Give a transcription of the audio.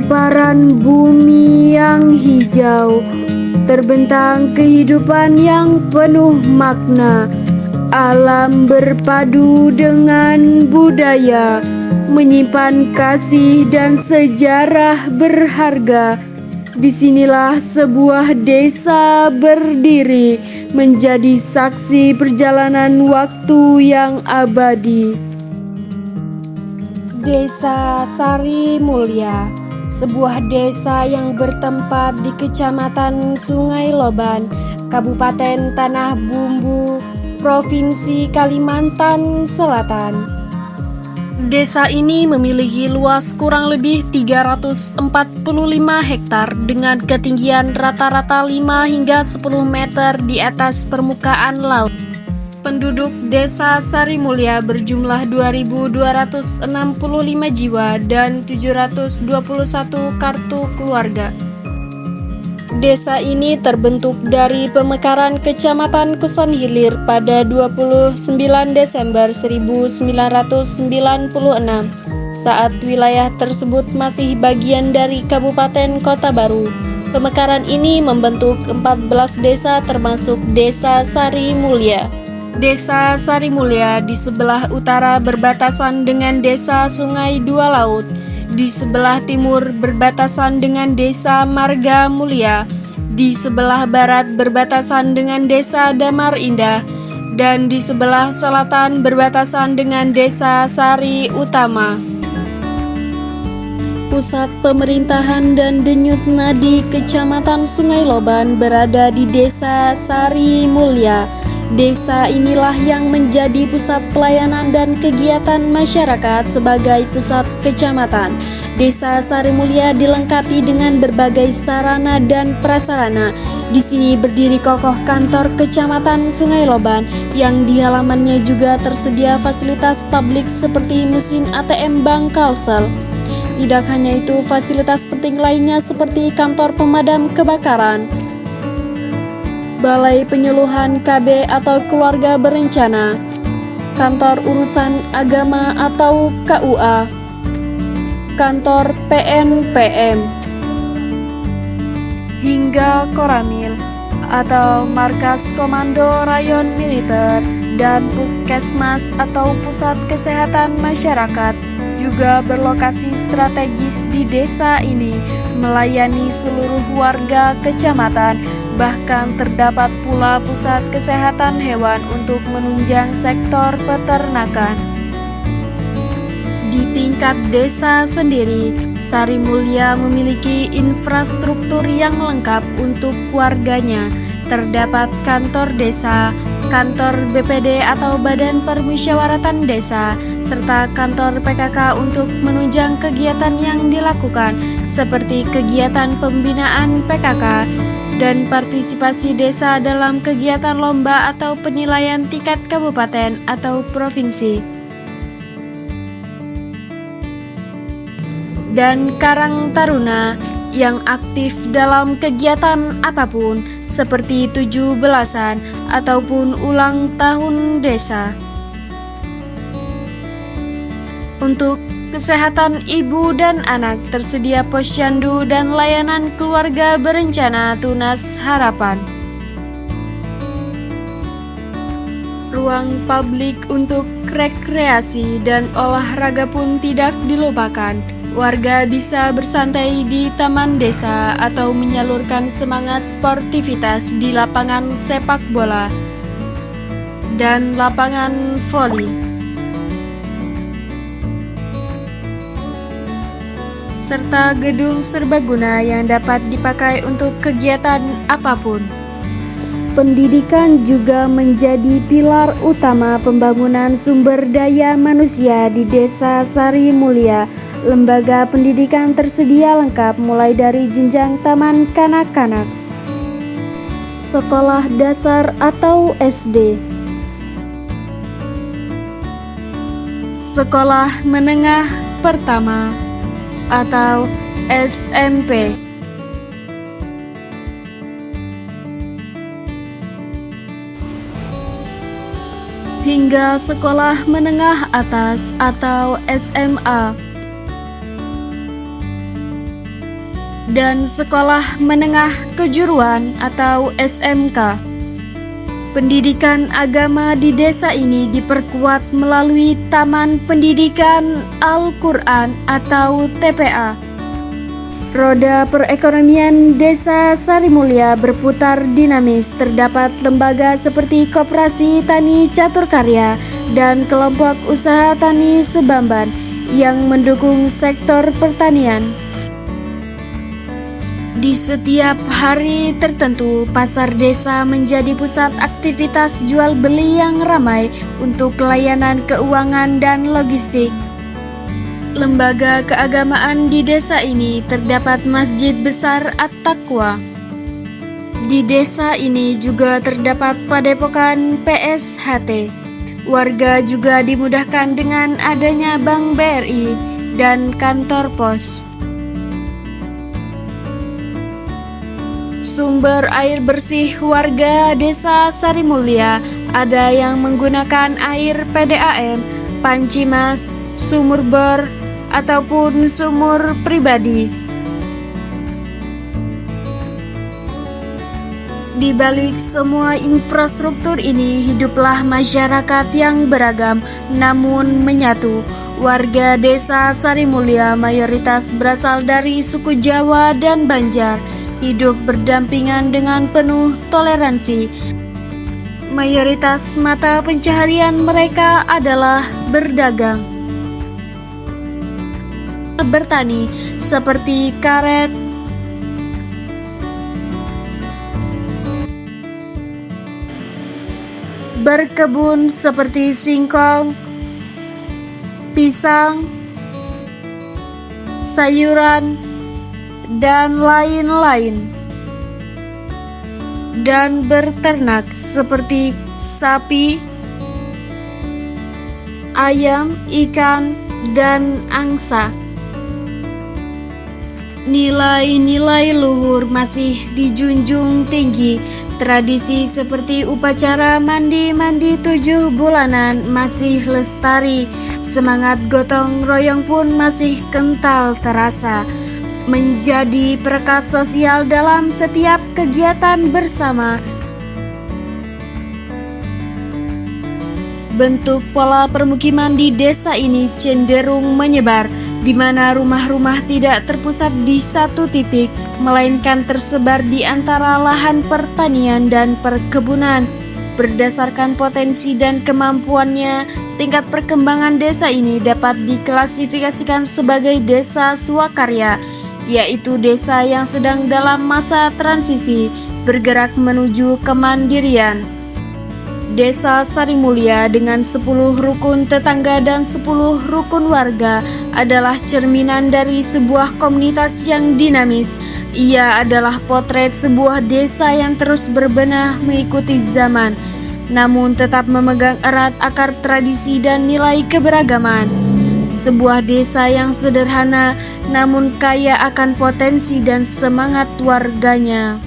Hamparan bumi yang hijau, terbentang kehidupan yang penuh makna. Alam berpadu dengan budaya, menyimpan kasih dan sejarah berharga. Disinilah sebuah desa berdiri, menjadi saksi perjalanan waktu yang abadi. Desa Sari Mulya, sebuah desa yang bertempat di Kecamatan Sungai Loban, Kabupaten Tanah Bumbu, Provinsi Kalimantan Selatan. Desa ini memiliki luas kurang lebih 345 hektar dengan ketinggian rata-rata 5 hingga 10 meter di atas permukaan laut. Penduduk Desa Sari Mulya berjumlah 2.265 jiwa dan 721 kartu keluarga. Desa ini terbentuk dari pemekaran Kecamatan Kusanhilir pada 29 Desember 1996 saat wilayah tersebut masih bagian dari Kabupaten Kota Baru. Pemekaran ini membentuk 14 desa termasuk Desa Sari Mulya. Desa Sari Mulya di sebelah utara berbatasan dengan Desa Sungai Dua Laut. Di sebelah timur berbatasan dengan Desa Marga Mulya, di sebelah barat berbatasan dengan Desa Damar Indah, dan di sebelah selatan berbatasan dengan Desa Sari Utama. Pusat pemerintahan dan denyut nadi Kecamatan Sungai Loban berada di Desa Sari Mulya. Desa inilah yang menjadi pusat pelayanan dan kegiatan masyarakat sebagai pusat kecamatan. Desa Sari Mulya dilengkapi dengan berbagai sarana dan prasarana. Di sini berdiri kokoh kantor Kecamatan Sungai Loban yang di halamannya juga tersedia fasilitas publik seperti mesin ATM Bank Kalsel. Tidak hanya itu, fasilitas penting lainnya seperti kantor pemadam kebakaran, Balai Penyuluhan KB atau Keluarga Berencana, Kantor Urusan Agama atau KUA, Kantor PNPM, hingga Koramil atau Markas Komando Rayon Militer dan Puskesmas atau Pusat Kesehatan Masyarakat juga berlokasi strategis di desa ini, melayani seluruh warga kecamatan. Bahkan terdapat pula pusat kesehatan hewan untuk menunjang sektor peternakan. Di tingkat desa sendiri, Sari Mulya memiliki infrastruktur yang lengkap untuk warganya. Terdapat kantor desa, kantor BPD atau Badan Permusyawaratan Desa, serta kantor PKK untuk menunjang kegiatan yang dilakukan, seperti kegiatan pembinaan PKK, dan partisipasi desa dalam kegiatan lomba atau penilaian tingkat kabupaten atau provinsi. Dan Karang Taruna yang aktif dalam kegiatan apapun seperti 17-an ataupun ulang tahun desa. Untuk kesehatan ibu dan anak tersedia posyandu dan layanan keluarga berencana Tunas Harapan. Ruang publik untuk rekreasi dan olahraga pun tidak dilupakan. Warga bisa bersantai di taman desa atau menyalurkan semangat sportivitas di lapangan sepak bola dan lapangan voli, serta gedung serbaguna yang dapat dipakai untuk kegiatan apapun. Pendidikan juga menjadi pilar utama pembangunan sumber daya manusia di Desa Sari Mulya. Lembaga pendidikan tersedia lengkap mulai dari jenjang taman kanak-kanak, sekolah dasar atau SD, sekolah menengah pertama atau SMP, hingga sekolah menengah atas atau SMA. dan Sekolah Menengah Kejuruan atau SMK. Pendidikan agama di desa ini diperkuat melalui Taman Pendidikan Al-Quran atau TPA. Roda perekonomian Desa Sarimulya berputar dinamis. Terdapat lembaga seperti Koperasi Tani Catur Karya dan Kelompok Usaha Tani Sebamban yang mendukung sektor pertanian. Di setiap hari tertentu, pasar desa menjadi pusat aktivitas jual beli yang ramai untuk layanan keuangan dan logistik. Lembaga keagamaan di desa ini terdapat Masjid Besar At-Taqwa. Di desa ini juga terdapat Padepokan PSHT. Warga juga dimudahkan dengan adanya Bank BRI dan kantor pos. Sumber air bersih warga Desa Sarimulya ada yang menggunakan air PDAM, panci mas, sumur bor, ataupun sumur pribadi. Di balik semua infrastruktur ini, hiduplah masyarakat yang beragam namun menyatu. Warga Desa Sarimulya mayoritas berasal dari suku Jawa dan Banjar, hidup berdampingan dengan penuh toleransi. Mayoritas mata pencaharian mereka adalah berdagang, bertani seperti karet, berkebun seperti singkong, pisang, sayuran, dan lain-lain, dan berternak seperti sapi, ayam, ikan, dan angsa. Nilai-nilai luhur masih dijunjung tinggi. Tradisi seperti upacara mandi-mandi 7 bulanan masih lestari. Semangat gotong royong pun masih kental terasa, menjadi perekat sosial dalam setiap kegiatan bersama. Bentuk pola permukiman di desa ini cenderung menyebar, di mana rumah-rumah tidak terpusat di satu titik, melainkan tersebar di antara lahan pertanian dan perkebunan. Berdasarkan potensi dan kemampuannya, tingkat perkembangan desa ini dapat diklasifikasikan sebagai desa swakarya, yaitu desa yang sedang dalam masa transisi, bergerak menuju kemandirian. Desa Sarimulya dengan 10 rukun tetangga dan 10 rukun warga adalah cerminan dari sebuah komunitas yang dinamis. Ia adalah potret sebuah desa yang terus berbenah mengikuti zaman, namun tetap memegang erat akar tradisi dan nilai keberagaman. Sebuah desa yang sederhana namun kaya akan potensi dan semangat warganya.